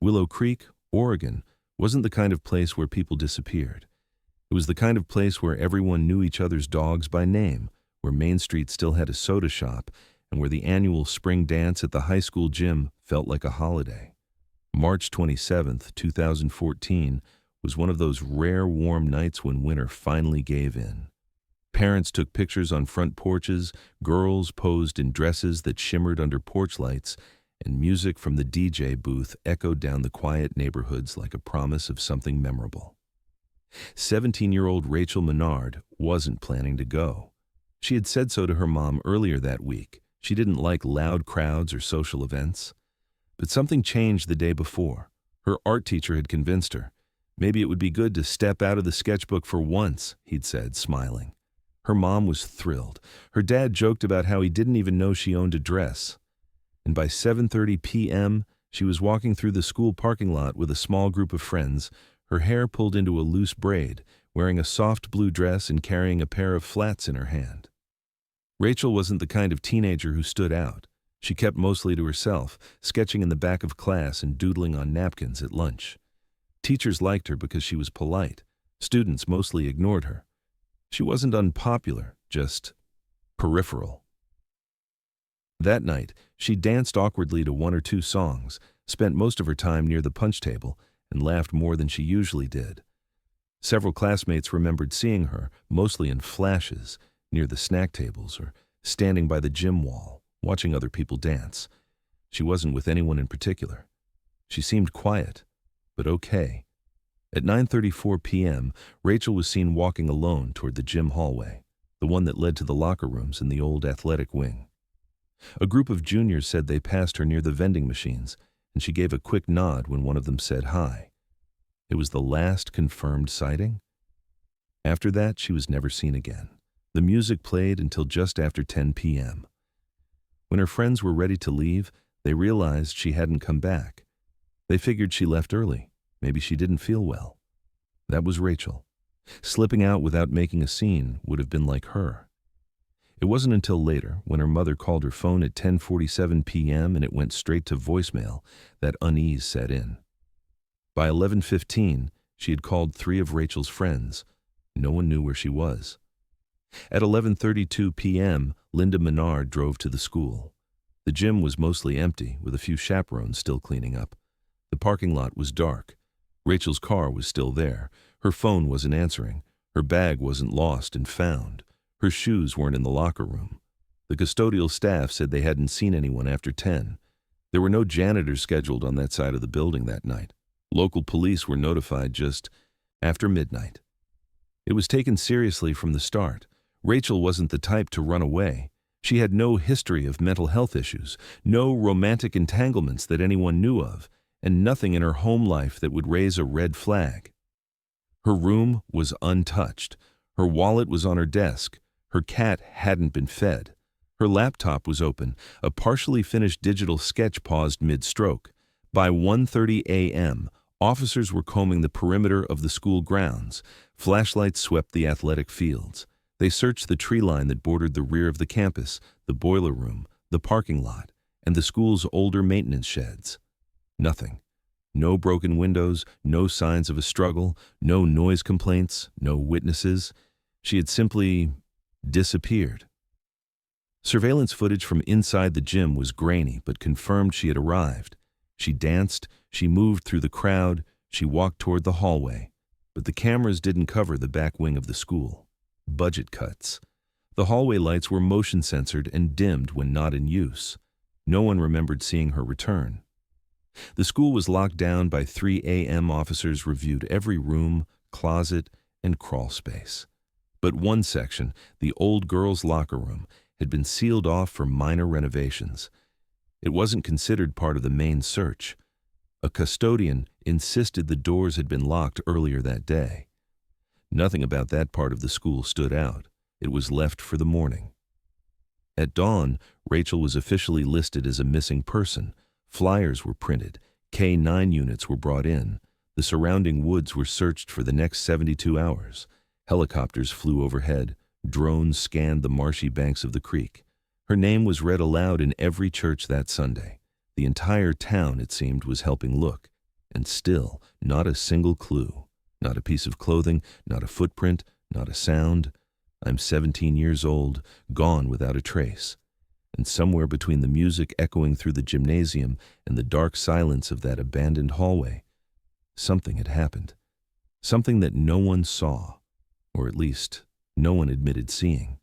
Willow Creek, Oregon, wasn't the kind of place where people disappeared. It was the kind of place where everyone knew each other's dogs by name, where Main Street still had a soda shop, and where the annual spring dance at the high school gym felt like a holiday. March 27, 2014, was one of those rare warm nights when winter finally gave in. Parents took pictures on front porches, girls posed in dresses that shimmered under porch lights, and music from the DJ booth echoed down the quiet neighborhoods like a promise of something memorable. 17-year-old Rachel Menard wasn't planning to go. She had said so to her mom earlier that week. She didn't like loud crowds or social events. But something changed the day before. Her art teacher had convinced her. Maybe it would be good to step out of the sketchbook for once, he'd said, smiling. Her mom was thrilled. Her dad joked about how he didn't even know she owned a dress. And by 7:30 p.m., she was walking through the school parking lot with a small group of friends, her hair pulled into a loose braid, wearing a soft blue dress and carrying a pair of flats in her hand. Rachel wasn't the kind of teenager who stood out. She kept mostly to herself, sketching in the back of class and doodling on napkins at lunch. Teachers liked her because she was polite. Students mostly ignored her. She wasn't unpopular, just peripheral. That night, she danced awkwardly to one or two songs, spent most of her time near the punch table, and laughed more than she usually did. Several classmates remembered seeing her, mostly in flashes, near the snack tables or standing by the gym wall, watching other people dance. She wasn't with anyone in particular. She seemed quiet, but okay. At 9:34 p.m., Rachel was seen walking alone toward the gym hallway, the one that led to the locker rooms in the old athletic wing. A group of juniors said they passed her near the vending machines, and she gave a quick nod when one of them said hi. It was the last confirmed sighting. After that, she was never seen again. The music played until just after 10 p.m. When her friends were ready to leave, they realized she hadn't come back. They figured she left early. Maybe she didn't feel well. That was Rachel. Slipping out without making a scene would have been like her. It wasn't until later, when her mother called her phone at 10:47 p.m. and it went straight to voicemail, that unease set in. By 11:15, she had called 3 of Rachel's friends. No one knew where she was. At 11:32 p.m., Linda Menard drove to the school. The gym was mostly empty, with a few chaperones still cleaning up. The parking lot was dark. Rachel's car was still there. Her phone wasn't answering. Her bag wasn't lost and found. Her shoes weren't in the locker room. The custodial staff said they hadn't seen anyone after 10. There were no janitors scheduled on that side of the building that night. Local police were notified just after midnight. It was taken seriously from the start. Rachel wasn't the type to run away. She had no history of mental health issues, no romantic entanglements that anyone knew of, and nothing in her home life that would raise a red flag. Her room was untouched. Her wallet was on her desk. Her cat hadn't been fed. Her laptop was open. A partially finished digital sketch paused mid-stroke. By 1:30 a.m., officers were combing the perimeter of the school grounds. Flashlights swept the athletic fields. They searched the tree line that bordered the rear of the campus, the boiler room, the parking lot, and the school's older maintenance sheds. Nothing. No broken windows, no signs of a struggle, no noise complaints, no witnesses. She had simply disappeared. Surveillance footage from inside the gym was grainy but confirmed she had arrived. She danced, she moved through the crowd, she walked toward the hallway. But the cameras didn't cover the back wing of the school. Budget cuts. The hallway lights were motion censored and dimmed when not in use. No one remembered seeing her return. The school was locked down by 3 a.m. Officers reviewed every room, closet, and crawl space. But one section, the old girls' locker room, had been sealed off for minor renovations. It wasn't considered part of the main search. A custodian insisted the doors had been locked earlier that day. Nothing about that part of the school stood out. It was left for the morning. At dawn, Rachel was officially listed as a missing person. Flyers were printed. K-9 units were brought in. The surrounding woods were searched for the next 72 hours. Helicopters flew overhead. Drones scanned the marshy banks of the creek. Her name was read aloud in every church that Sunday. The entire town, it seemed, was helping look. And still, not a single clue. Not a piece of clothing, not a footprint, not a sound. I'm 17 years old, gone without a trace. And somewhere between the music echoing through the gymnasium and the dark silence of that abandoned hallway, something had happened. Something that no one saw, or at least no one admitted seeing.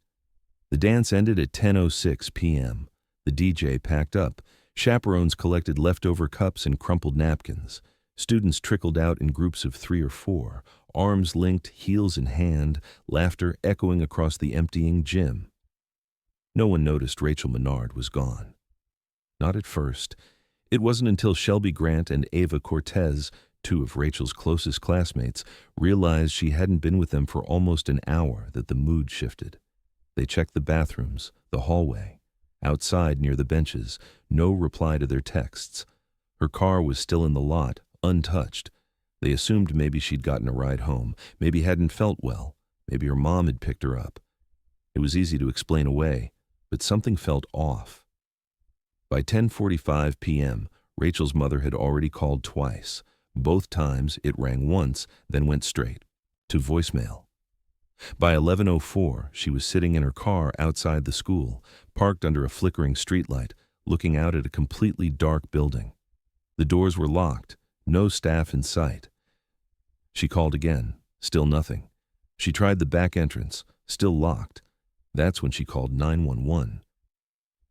The dance ended at 10:06 p.m. The DJ packed up. Chaperones collected leftover cups and crumpled napkins. Students trickled out in groups of 3 or 4, arms linked, heels in hand, laughter echoing across the emptying gym. No one noticed Rachel Menard was gone. Not at first. It wasn't until Shelby Grant and Ava Cortez, 2 of Rachel's closest classmates, realized she hadn't been with them for almost an hour that the mood shifted. They checked the bathrooms, the hallway. Outside near the benches, no reply to their texts. Her car was still in the lot, untouched. They assumed maybe she'd gotten a ride home, maybe hadn't felt well, maybe her mom had picked her up. It was easy to explain away, but something felt off. By 10:45 p.m., Rachel's mother had already called twice. Both times it rang once, then went straight to voicemail. By 11:04, she was sitting in her car outside the school, parked under a flickering streetlight, looking out at a completely dark building. The doors were locked, no staff in sight. She called again, still nothing. She tried the back entrance, still locked. That's when she called 911.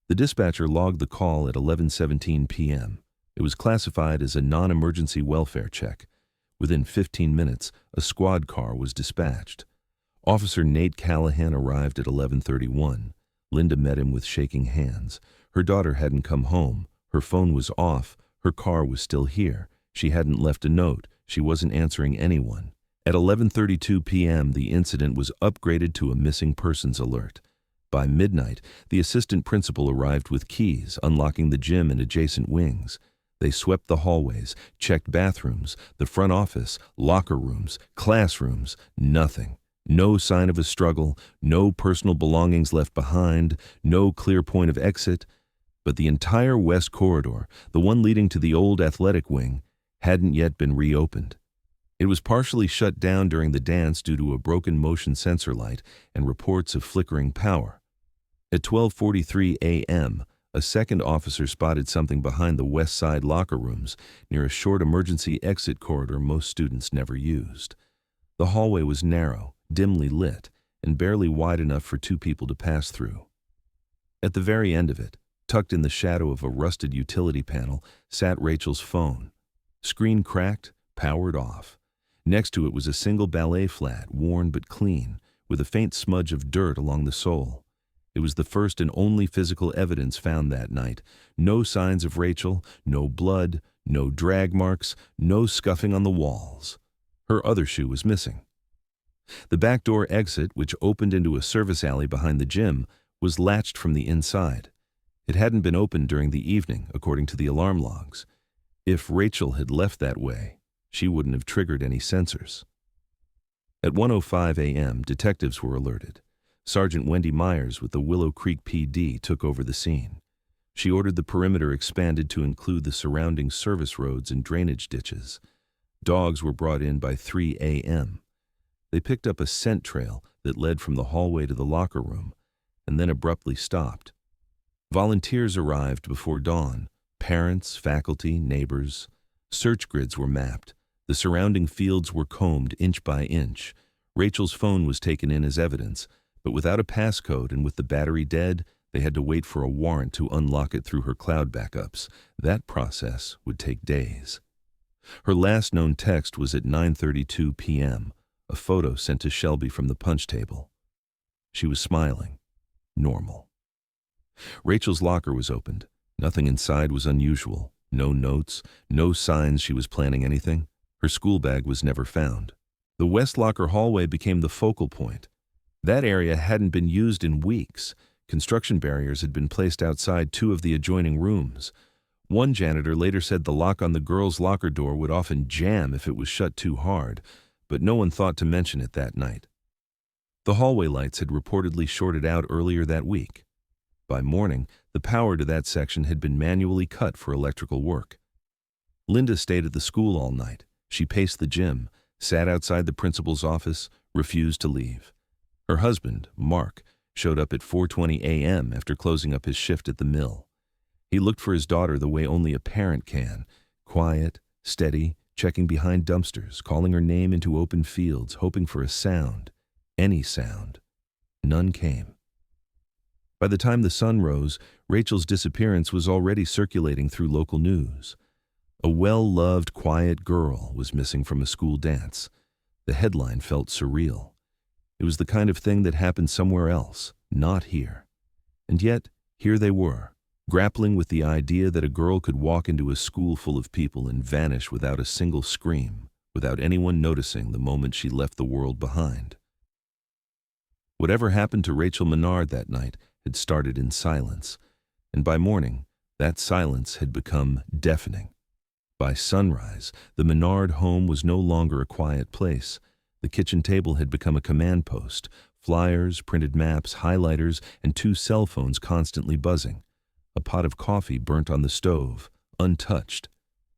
The dispatcher logged the call at 11:17 p.m. It was classified as a non-emergency welfare check. Within 15 minutes, a squad car was dispatched. Officer Nate Callahan arrived at 11:31. Linda met him with shaking hands. Her daughter hadn't come home. Her phone was off. Her car was still here. She hadn't left a note. She wasn't answering anyone. At 11:32 p.m., the incident was upgraded to a missing persons alert. By midnight, the assistant principal arrived with keys, unlocking the gym and adjacent wings. They swept the hallways, checked bathrooms, the front office, locker rooms, classrooms, nothing. No sign of a struggle, no personal belongings left behind, no clear point of exit. But the entire west corridor, the one leading to the old athletic wing, hadn't yet been reopened. It was partially shut down during the dance due to a broken motion sensor light and reports of flickering power. At 12:43 a.m., a second officer spotted something behind the west side locker rooms near a short emergency exit corridor most students never used. The hallway was narrow, dimly lit, and barely wide enough for 2 people to pass through. At the very end of it, tucked in the shadow of a rusted utility panel, sat Rachel's phone. Screen cracked, powered off. Next to it was a single ballet flat, worn but clean, with a faint smudge of dirt along the sole. It was the first and only physical evidence found that night. No signs of Rachel, no blood, no drag marks, no scuffing on the walls. Her other shoe was missing. The back door exit, which opened into a service alley behind the gym, was latched from the inside. It hadn't been opened during the evening, according to the alarm logs. If Rachel had left that way, she wouldn't have triggered any sensors. At 1:05 a.m., detectives were alerted. Sergeant Wendy Myers with the Willow Creek PD took over the scene. She ordered the perimeter expanded to include the surrounding service roads and drainage ditches. Dogs were brought in by 3 a.m. They picked up a scent trail that led from the hallway to the locker room, and then abruptly stopped. Volunteers arrived before dawn, parents, faculty, neighbors. Search grids were mapped. The surrounding fields were combed inch by inch. Rachel's phone was taken in as evidence, but without a passcode and with the battery dead, they had to wait for a warrant to unlock it through her cloud backups. That process would take days. Her last known text was at 9:32 p.m., a photo sent to Shelby from the punch table. She was smiling. Normal. Rachel's locker was opened. Nothing inside was unusual. No notes, no signs she was planning anything. Her school bag was never found. The West Locker hallway became the focal point. That area hadn't been used in weeks. Construction barriers had been placed outside 2 of the adjoining rooms. One janitor later said the lock on the girls' locker door would often jam if it was shut too hard, but no one thought to mention it that night. The hallway lights had reportedly shorted out earlier that week. By morning, the power to that section had been manually cut for electrical work. Linda stayed at the school all night. She paced the gym, sat outside the principal's office, refused to leave. Her husband, Mark, showed up at 4:20 a.m. after closing up his shift at the mill. He looked for his daughter the way only a parent can, quiet, steady, checking behind dumpsters, calling her name into open fields, hoping for a sound, any sound. None came. By the time the sun rose, Rachel's disappearance was already circulating through local news. A well-loved, quiet girl was missing from a school dance. The headline felt surreal. It was the kind of thing that happened somewhere else, not here. And yet, here they were, grappling with the idea that a girl could walk into a school full of people and vanish without a single scream, without anyone noticing the moment she left the world behind. Whatever happened to Rachel Menard that night had started in silence, and by morning, that silence had become deafening. By sunrise, the Menard home was no longer a quiet place. The kitchen table had become a command post, flyers, printed maps, highlighters, and 2 cell phones constantly buzzing. A pot of coffee burnt on the stove, untouched.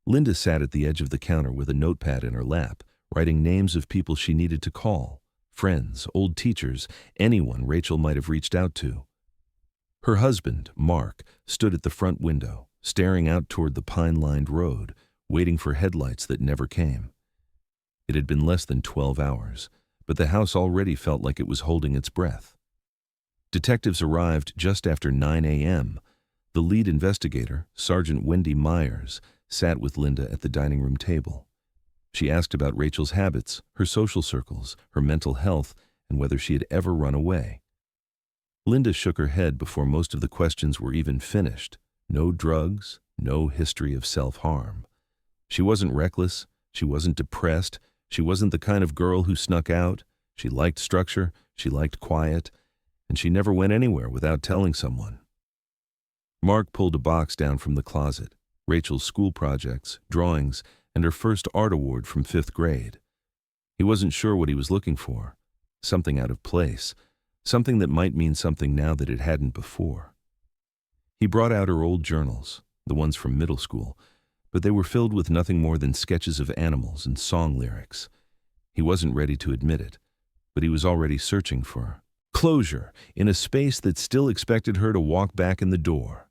Linda sat at the edge of the counter with a notepad in her lap, writing names of people she needed to call, friends, old teachers, anyone Rachel might have reached out to. Her husband, Mark, stood at the front window, staring out toward the pine-lined road, waiting for headlights that never came. It had been less than 12 hours, but the house already felt like it was holding its breath. Detectives arrived just after 9 a.m. The lead investigator, Sergeant Wendy Myers, sat with Linda at the dining room table. She asked about Rachel's habits, her social circles, her mental health, and whether she had ever run away. Linda shook her head before most of the questions were even finished. No drugs, no history of self-harm. She wasn't reckless, she wasn't depressed, she wasn't the kind of girl who snuck out. She liked structure, she liked quiet, and she never went anywhere without telling someone. Mark pulled a box down from the closet, Rachel's school projects, drawings, and her first art award from 5th grade. He wasn't sure what he was looking for. Something out of place. Something that might mean something now that it hadn't before. He brought out her old journals, the ones from middle school, but they were filled with nothing more than sketches of animals and song lyrics. He wasn't ready to admit it, but he was already searching for closure in a space that still expected her to walk back in the door.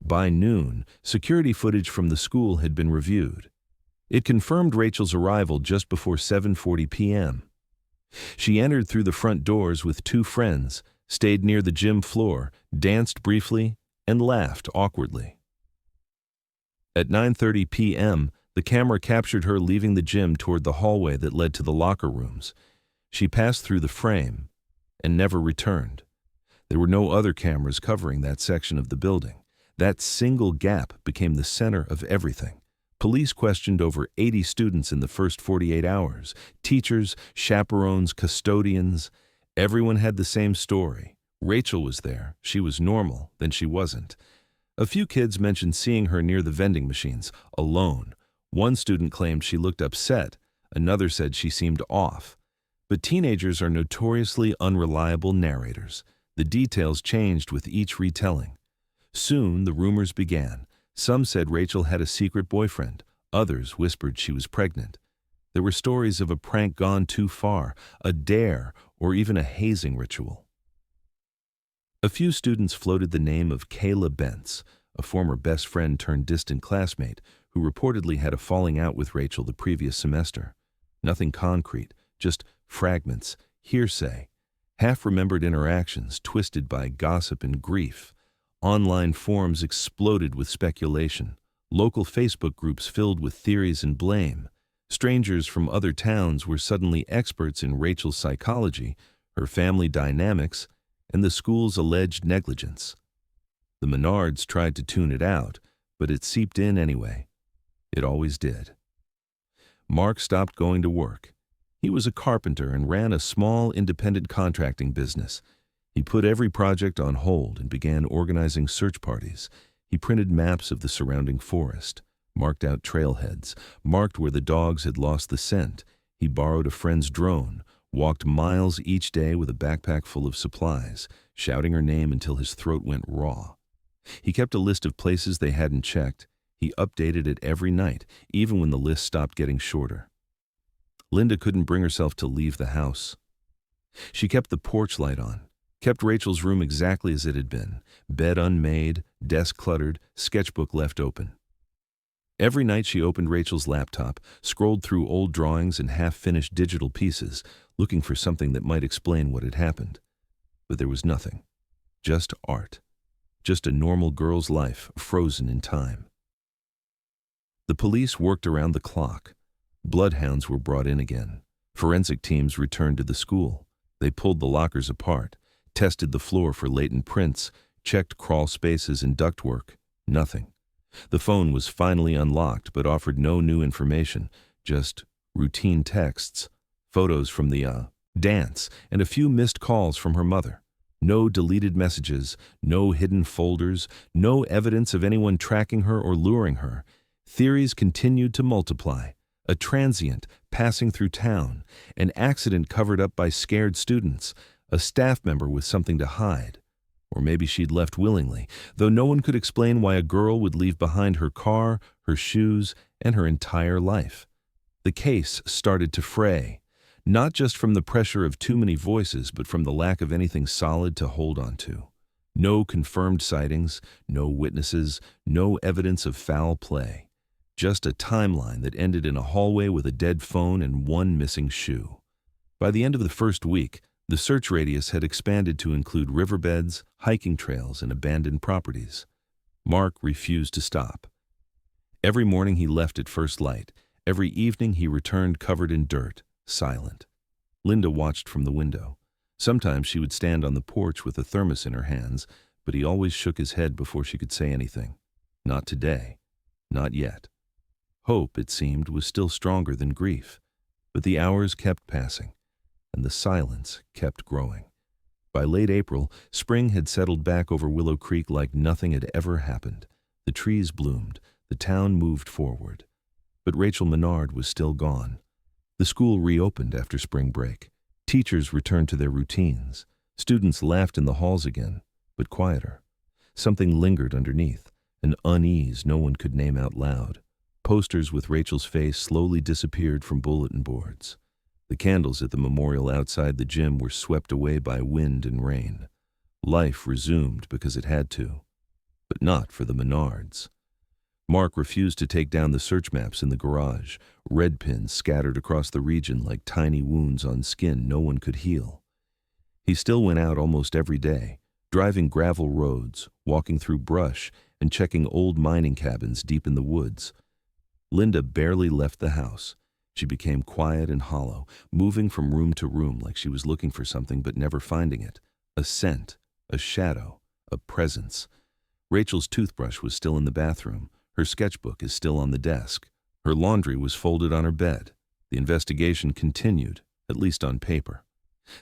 By noon, security footage from the school had been reviewed. It confirmed Rachel's arrival just before 7:40 p.m. She entered through the front doors with 2 friends, stayed near the gym floor, danced briefly, and laughed awkwardly. At 9:30 p.m., the camera captured her leaving the gym toward the hallway that led to the locker rooms. She passed through the frame and never returned. There were no other cameras covering that section of the building. That single gap became the center of everything. Police questioned over 80 students in the first 48 hours. Teachers, chaperones, custodians. Everyone had the same story. Rachel was there. She was normal, then she wasn't. A few kids mentioned seeing her near the vending machines, alone. One student claimed she looked upset. Another said she seemed off. But teenagers are notoriously unreliable narrators. The details changed with each retelling. Soon, the rumors began. Some said Rachel had a secret boyfriend. Others whispered she was pregnant. There were stories of a prank gone too far, a dare, or even a hazing ritual. A few students floated the name of Kayla Bentz, a former best friend turned distant classmate who reportedly had a falling out with Rachel the previous semester. Nothing concrete, just fragments, hearsay, half-remembered interactions twisted by gossip and grief. Online forums exploded with speculation. Local Facebook groups filled with theories and blame. Strangers from other towns were suddenly experts in Rachel's psychology, her family dynamics, and the school's alleged negligence. The Menards tried to tune it out, but it seeped in anyway. It always did. Mark stopped going to work. He was a carpenter and ran a small independent contracting business. He put every project on hold and began organizing search parties. He printed maps of the surrounding forest, marked out trailheads, marked where the dogs had lost the scent. He borrowed a friend's drone, walked miles each day with a backpack full of supplies, shouting her name until his throat went raw. He kept a list of places they hadn't checked. He updated it every night, even when the list stopped getting shorter. Linda couldn't bring herself to leave the house. She kept the porch light on, kept Rachel's room exactly as it had been, bed unmade, desk cluttered, sketchbook left open. Every night she opened Rachel's laptop, scrolled through old drawings and half-finished digital pieces, looking for something that might explain what had happened. But there was nothing. Just art. Just a normal girl's life, frozen in time. The police worked around the clock. Bloodhounds were brought in again. Forensic teams returned to the school. They pulled the lockers apart, tested the floor for latent prints, checked crawl spaces and ductwork. Nothing. The phone was finally unlocked but offered no new information, just routine texts, photos from the dance, and a few missed calls from her mother. No deleted messages, no hidden folders, no evidence of anyone tracking her or luring her. Theories continued to multiply. A transient passing through town, an accident covered up by scared students, a staff member with something to hide. Or maybe she'd left willingly, though no one could explain why a girl would leave behind her car, her shoes, and her entire life. The case started to fray, not just from the pressure of too many voices, but from the lack of anything solid to hold on to. No confirmed sightings, no witnesses, no evidence of foul play. Just a timeline that ended in a hallway with a dead phone and one missing shoe. By the end of the first week, the search radius had expanded to include riverbeds, hiking trails, and abandoned properties. Mark refused to stop. Every morning he left at first light. Every evening he returned covered in dirt, silent. Linda watched from the window. Sometimes she would stand on the porch with a thermos in her hands, but he always shook his head before she could say anything. Not today. Not yet. Hope, it seemed, was still stronger than grief, but the hours kept passing, and the silence kept growing. By late April, spring had settled back over Willow Creek like nothing had ever happened. The trees bloomed, the town moved forward. But Rachel Menard was still gone. The school reopened after spring break. Teachers returned to their routines. Students laughed in the halls again, but quieter. Something lingered underneath, an unease no one could name out loud. Posters with Rachel's face slowly disappeared from bulletin boards. The candles at the memorial outside the gym were swept away by wind and rain. Life resumed because it had to, but not for the Menards. Mark refused to take down the search maps in the garage, red pins scattered across the region like tiny wounds on skin no one could heal. He still went out almost every day, driving gravel roads, walking through brush, and checking old mining cabins deep in the woods. Linda barely left the house. She became quiet and hollow, moving from room to room like she was looking for something but never finding it. A scent, a shadow, a presence. Rachel's toothbrush was still in the bathroom. Her sketchbook is still on the desk. Her laundry was folded on her bed. The investigation continued, at least on paper.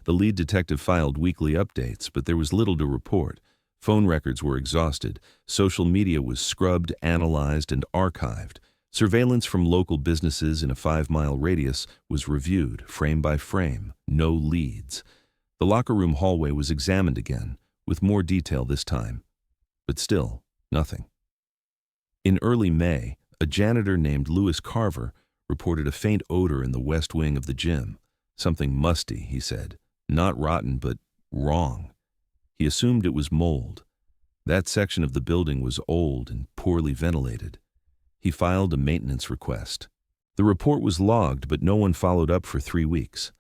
The lead detective filed weekly updates, but there was little to report. Phone records were exhausted. Social media was scrubbed, analyzed, and archived. Surveillance from local businesses in a 5-mile radius was reviewed, frame by frame. No leads. The locker room hallway was examined again, with more detail this time. But still, nothing. In early May, a janitor named Lewis Carver reported a faint odor in the west wing of the gym. Something musty, he said. Not rotten, but wrong. He assumed it was mold. That section of the building was old and poorly ventilated. He filed a maintenance request. The report was logged, but no one followed up for 3 weeks.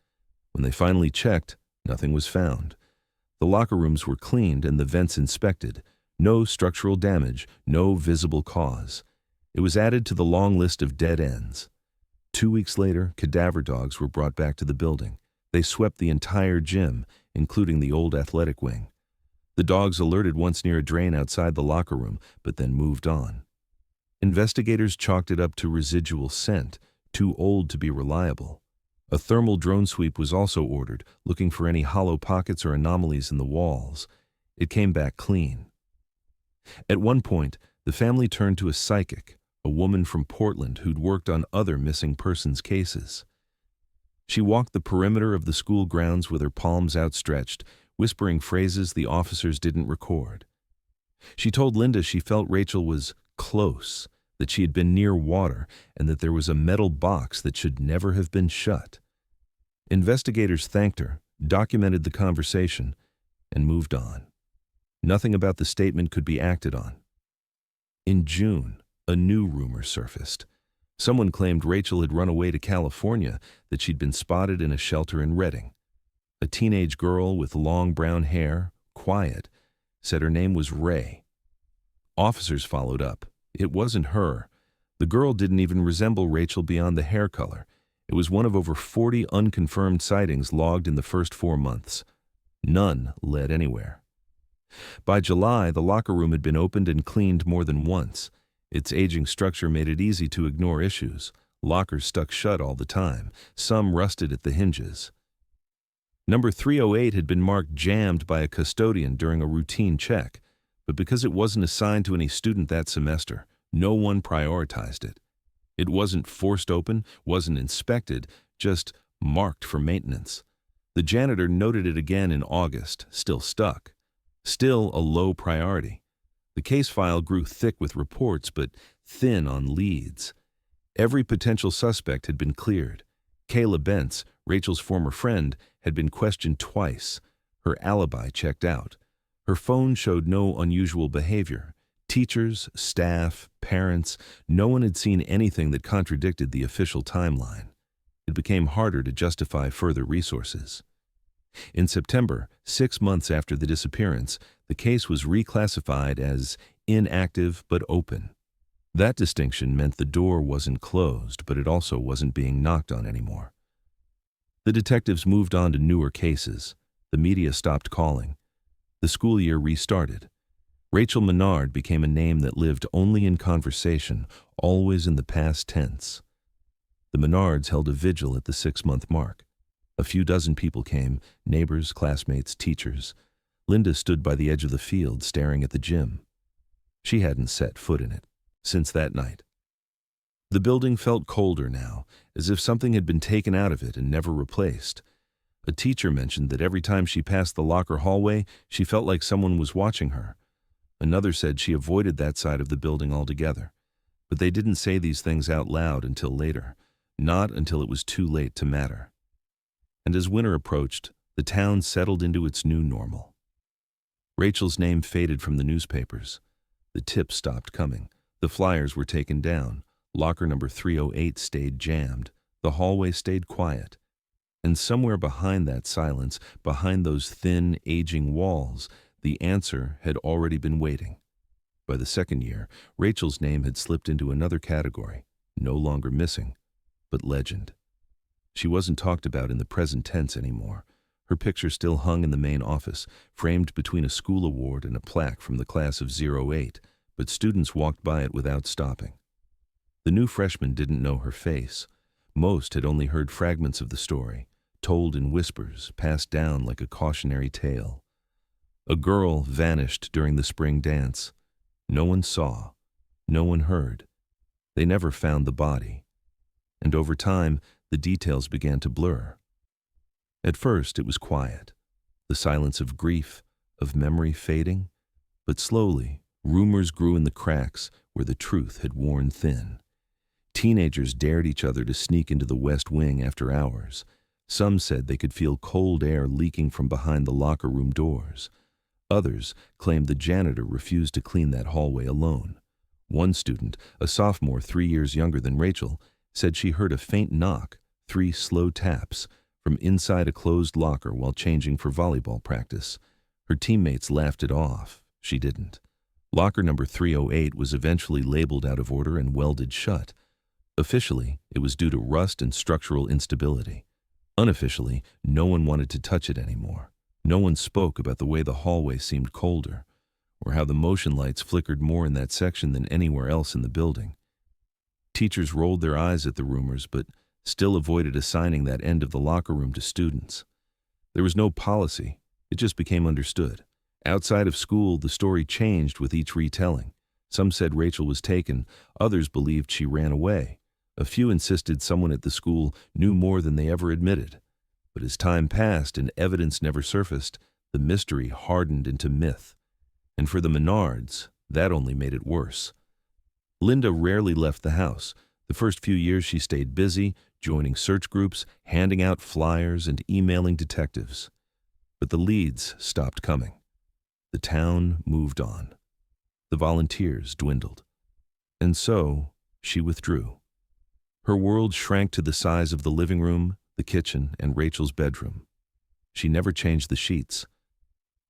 When they finally checked, nothing was found. The locker rooms were cleaned and the vents inspected. No structural damage, no visible cause. It was added to the long list of dead ends. 2 weeks later, cadaver dogs were brought back to the building. They swept the entire gym, including the old athletic wing. The dogs alerted once near a drain outside the locker room, but then moved on. Investigators chalked it up to residual scent, too old to be reliable. A thermal drone sweep was also ordered, looking for any hollow pockets or anomalies in the walls. It came back clean. At one point, the family turned to a psychic, a woman from Portland who'd worked on other missing persons cases. She walked the perimeter of the school grounds with her palms outstretched, whispering phrases the officers didn't record. She told Linda she felt Rachel was close, that she had been near water, and that there was a metal box that should never have been shut. Investigators thanked her, documented the conversation, and moved on. Nothing about the statement could be acted on. In June, a new rumor surfaced. Someone claimed Rachel had run away to California, that she'd been spotted in a shelter in Redding. A teenage girl with long brown hair, quiet, said her name was Ray. Officers followed up. It wasn't her. The girl didn't even resemble Rachel beyond the hair color. It was one of over 40 unconfirmed sightings logged in the first 4 months. None led anywhere. By July, the locker room had been opened and cleaned more than once. Its aging structure made it easy to ignore issues. Lockers stuck shut all the time. Some rusted at the hinges. Number 308 had been marked jammed by a custodian during a routine check, but because it wasn't assigned to any student that semester, no one prioritized it. It wasn't forced open, wasn't inspected, just marked for maintenance. The janitor noted it again in August, still stuck. Still a low priority. The case file grew thick with reports, but thin on leads. Every potential suspect had been cleared. Kayla Bentz, Rachel's former friend, had been questioned twice. Her alibi checked out. Her phone showed no unusual behavior. Teachers, staff, parents, no one had seen anything that contradicted the official timeline. It became harder to justify further resources. In September, 6 months after the disappearance, the case was reclassified as inactive but open. That distinction meant the door wasn't closed, but it also wasn't being knocked on anymore. The detectives moved on to newer cases. The media stopped calling. The school year restarted. Rachel Menard became a name that lived only in conversation, always in the past tense. The Menards held a vigil at the 6-month mark. A few dozen people came, neighbors, classmates, teachers. Linda stood by the edge of the field, staring at the gym. She hadn't set foot in it since that night. The building felt colder now, as if something had been taken out of it and never replaced. A teacher mentioned that every time she passed the locker hallway, she felt like someone was watching her. Another said she avoided that side of the building altogether. But they didn't say these things out loud until later, not until it was too late to matter. And as winter approached, the town settled into its new normal. Rachel's name faded from the newspapers. The tips stopped coming. The flyers were taken down. Locker number 308 stayed jammed. The hallway stayed quiet. And somewhere behind that silence, behind those thin, aging walls, the answer had already been waiting. By the second year, Rachel's name had slipped into another category, no longer missing, but legend. She wasn't talked about in the present tense anymore. Her picture still hung in the main office, framed between a school award and a plaque from the class of '08, but students walked by it without stopping. The new freshmen didn't know her face. Most had only heard fragments of the story, told in whispers, passed down like a cautionary tale. A girl vanished during the spring dance. No one saw, no one heard. They never found the body. And over time, the details began to blur. At first, it was quiet, the silence of grief, of memory fading, but slowly, rumors grew in the cracks where the truth had worn thin. Teenagers dared each other to sneak into the West Wing after hours. Some said they could feel cold air leaking from behind the locker room doors. Others claimed the janitor refused to clean that hallway alone. One student, a sophomore 3 years younger than Rachel, said she heard a faint knock, 3 slow taps, from inside a closed locker while changing for volleyball practice. Her teammates laughed it off. She didn't. Locker number 308 was eventually labeled out of order and welded shut. Officially, it was due to rust and structural instability. Unofficially, no one wanted to touch it anymore. No one spoke about the way the hallway seemed colder, or how the motion lights flickered more in that section than anywhere else in the building. Teachers rolled their eyes at the rumors, but still avoided assigning that end of the locker room to students. There was no policy. It just became understood. Outside of school, the story changed with each retelling. Some said Rachel was taken. Others believed she ran away. A few insisted someone at the school knew more than they ever admitted. But as time passed and evidence never surfaced, the mystery hardened into myth. And for the Menards, that only made it worse. Linda rarely left the house. The first few years she stayed busy, joining search groups, handing out flyers, and emailing detectives. But the leads stopped coming. The town moved on. The volunteers dwindled. And so, she withdrew. Her world shrank to the size of the living room, the kitchen, and Rachel's bedroom. She never changed the sheets.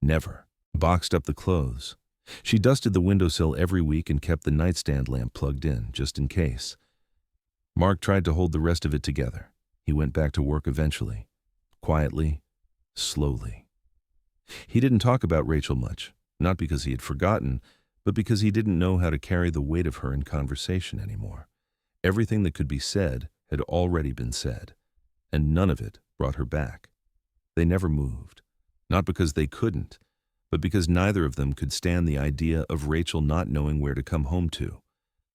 Never. Boxed up the clothes. She dusted the windowsill every week and kept the nightstand lamp plugged in, just in case. Mark tried to hold the rest of it together. He went back to work eventually. Quietly, slowly. He didn't talk about Rachel much, not because he had forgotten, but because he didn't know how to carry the weight of her in conversation anymore. Everything that could be said had already been said, and none of it brought her back. They never moved, not because they couldn't, but because neither of them could stand the idea of Rachel not knowing where to come home to.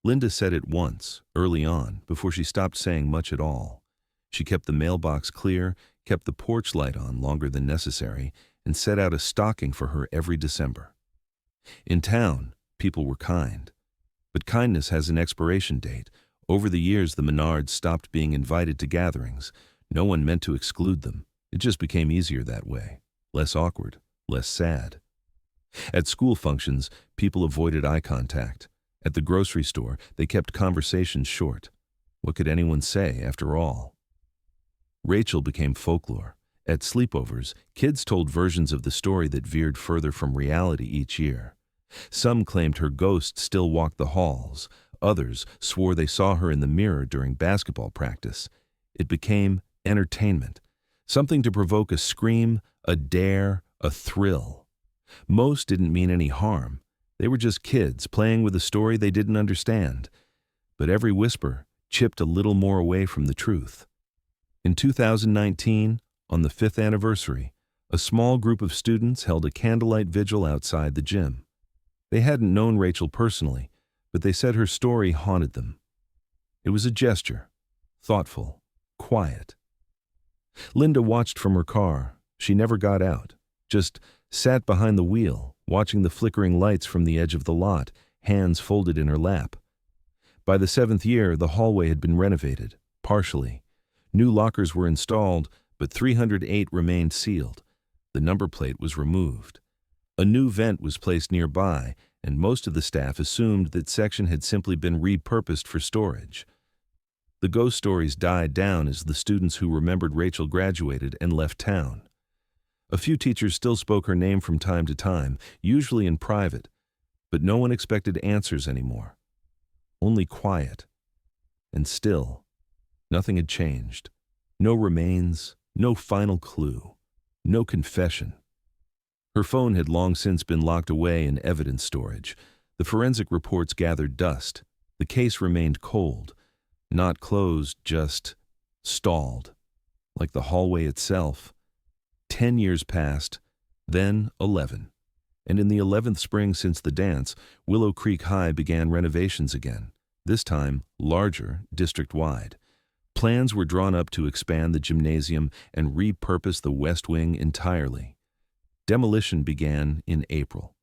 Linda said it once, early on, before she stopped saying much at all. She kept the mailbox clear, kept the porch light on longer than necessary, and set out a stocking for her every December. In town, people were kind. But kindness has an expiration date. Over the years, the Menards stopped being invited to gatherings. No one meant to exclude them. It just became easier that way. Less awkward, less sad. At school functions, people avoided eye contact. At the grocery store, they kept conversations short. What could anyone say, after all? Rachel became folklore. At sleepovers, kids told versions of the story that veered further from reality each year. Some claimed her ghost still walked the halls. Others swore they saw her in the mirror during basketball practice. It became entertainment, something to provoke a scream, a dare, a thrill. Most didn't mean any harm. They were just kids playing with a story they didn't understand. But every whisper chipped a little more away from the truth. In 2019, on the 5th anniversary, a small group of students held a candlelight vigil outside the gym. They hadn't known Rachel personally, but they said her story haunted them. It was a gesture, thoughtful, quiet. Linda watched from her car. She never got out, just sat behind the wheel, watching the flickering lights from the edge of the lot, hands folded in her lap. By the 7th year, the hallway had been renovated, partially. New lockers were installed, but 308 remained sealed. The number plate was removed. A new vent was placed nearby, and most of the staff assumed that section had simply been repurposed for storage. The ghost stories died down as the students who remembered Rachel graduated and left town. A few teachers still spoke her name from time to time, usually in private, but no one expected answers anymore. Only quiet. And still, nothing had changed. No remains, no final clue, no confession. Her phone had long since been locked away in evidence storage. The forensic reports gathered dust. The case remained cold. Not closed, just stalled. Like the hallway itself. 10 years passed, then 11. And in the 11th spring since the dance, Willow Creek High began renovations again, this time larger, district-wide. Plans were drawn up to expand the gymnasium and repurpose the West Wing entirely. Demolition began in April.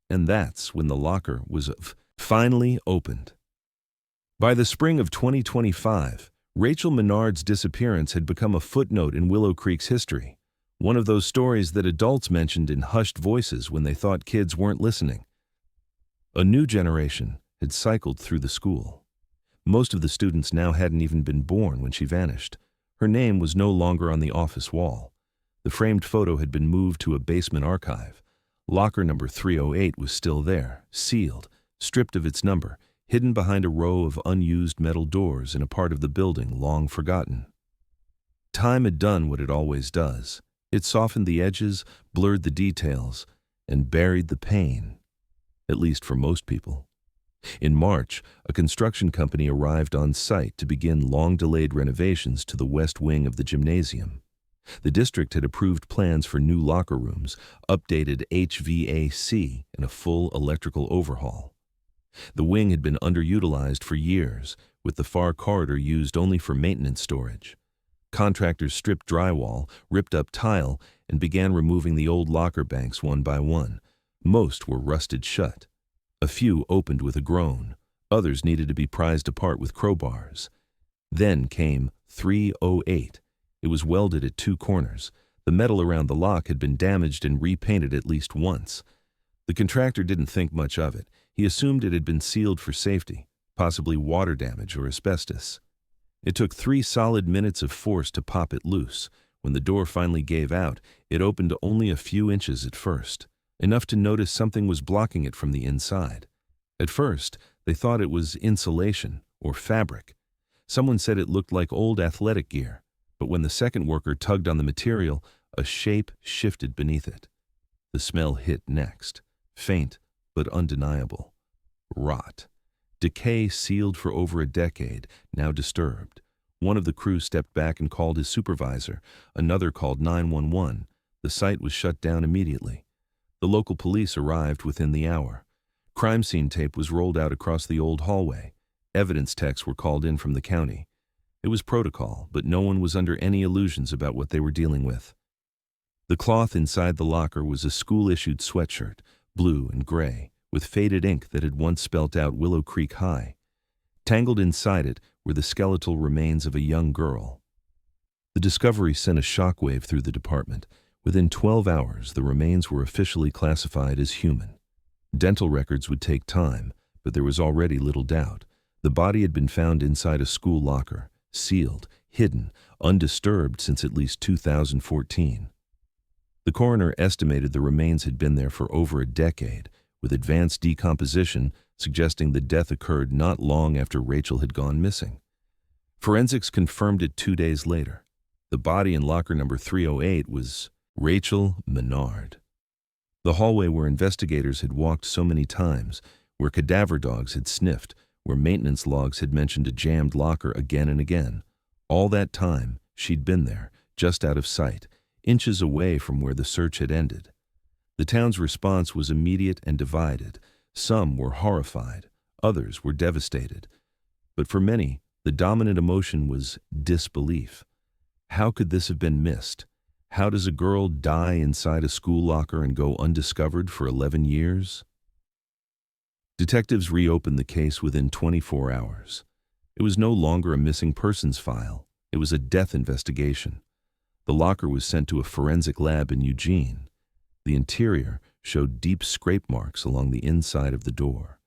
And that's when the locker was finally opened. By the spring of 2025, Rachel Menard's disappearance had become a footnote in Willow Creek's history. One of those stories that adults mentioned in hushed voices when they thought kids weren't listening. A new generation had cycled through the school. Most of the students now hadn't even been born when she vanished. Her name was no longer on the office wall. The framed photo had been moved to a basement archive. Locker number 308 was still there, sealed, stripped of its number, hidden behind a row of unused metal doors in a part of the building long forgotten. Time had done what it always does. It softened the edges, blurred the details, and buried the pain, at least for most people. In March, a construction company arrived on site to begin long-delayed renovations to the west wing of the gymnasium. The district had approved plans for new locker rooms, updated HVAC, and a full electrical overhaul. The wing had been underutilized for years, with the far corridor used only for maintenance storage. Contractors stripped drywall, ripped up tile, and began removing the old locker banks one by one. Most were rusted shut. A few opened with a groan. Others needed to be prized apart with crowbars. Then came 308. It was welded at two corners. The metal around the lock had been damaged and repainted at least once. The contractor didn't think much of it. He assumed it had been sealed for safety, possibly water damage or asbestos. It took 3 solid minutes of force to pop it loose. When the door finally gave out, it opened only a few inches at first, enough to notice something was blocking it from the inside. At first, they thought it was insulation or fabric. Someone said it looked like old athletic gear, but when the second worker tugged on the material, a shape shifted beneath it. The smell hit next, faint but undeniable. Rot. Decay sealed for over a decade, now disturbed. One of the crew stepped back and called his supervisor. Another called 911. The site was shut down immediately. The local police arrived within the hour. Crime scene tape was rolled out across the old hallway. Evidence techs were called in from the county. It was protocol, but no one was under any illusions about what they were dealing with. The cloth inside the locker was a school-issued sweatshirt, blue and gray, with faded ink that had once spelt out Willow Creek High. Tangled inside it were the skeletal remains of a young girl. The discovery sent a shockwave through the department. Within 12 hours, the remains were officially classified as human. Dental records would take time, but there was already little doubt. The body had been found inside a school locker, sealed, hidden, undisturbed since at least 2014. The coroner estimated the remains had been there for over a decade, with advanced decomposition suggesting the death occurred not long after Rachel had gone missing. Forensics confirmed it 2 days later. The body in locker number 308 was Rachel Menard. The hallway where investigators had walked so many times, where cadaver dogs had sniffed, where maintenance logs had mentioned a jammed locker again and again. All that time, she'd been there, just out of sight, inches away from where the search had ended. The town's response was immediate and divided. Some were horrified, others were devastated. But for many, the dominant emotion was disbelief. How could this have been missed? How does a girl die inside a school locker and go undiscovered for 11 years? Detectives reopened the case within 24 hours. It was no longer a missing persons file. It was a death investigation. The locker was sent to a forensic lab in Eugene. The interior showed deep scrape marks along the inside of the door.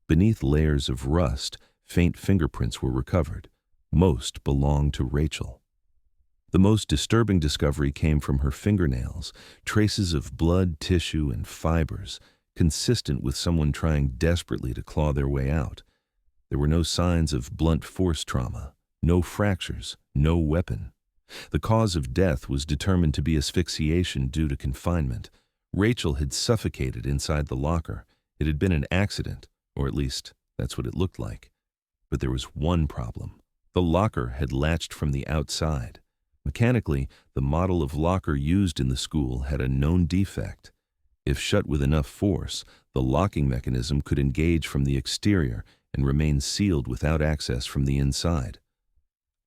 Beneath layers of rust, faint fingerprints were recovered. Most belonged to Rachel. The most disturbing discovery came from her fingernails, traces of blood, tissue, and fibers, consistent with someone trying desperately to claw their way out. There were no signs of blunt force trauma, no fractures, no weapon. The cause of death was determined to be asphyxiation due to confinement. Rachel had suffocated inside the locker. It had been an accident, or at least that's what it looked like. But there was one problem. The locker had latched from the outside. Mechanically, the model of locker used in the school had a known defect. If shut with enough force, the locking mechanism could engage from the exterior and remain sealed without access from the inside.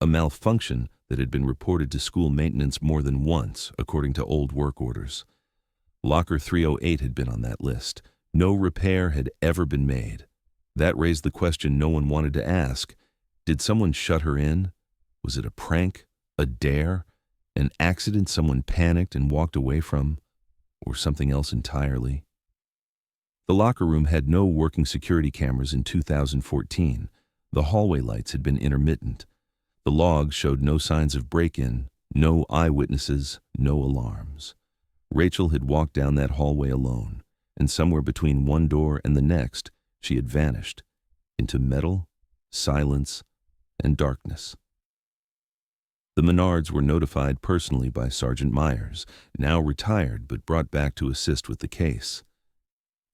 A malfunction that had been reported to school maintenance more than once, according to old work orders. Locker 308 had been on that list. No repair had ever been made. That raised the question no one wanted to ask. Did someone shut her in? Was it a prank? A dare? An accident someone panicked and walked away from? Or something else entirely? The locker room had no working security cameras in 2014. The hallway lights had been intermittent. The logs showed no signs of break-in, no eyewitnesses, no alarms. Rachel had walked down that hallway alone, and somewhere between one door and the next, she had vanished into metal, silence, and darkness. The Menards were notified personally by Sergeant Myers, now retired but brought back to assist with the case.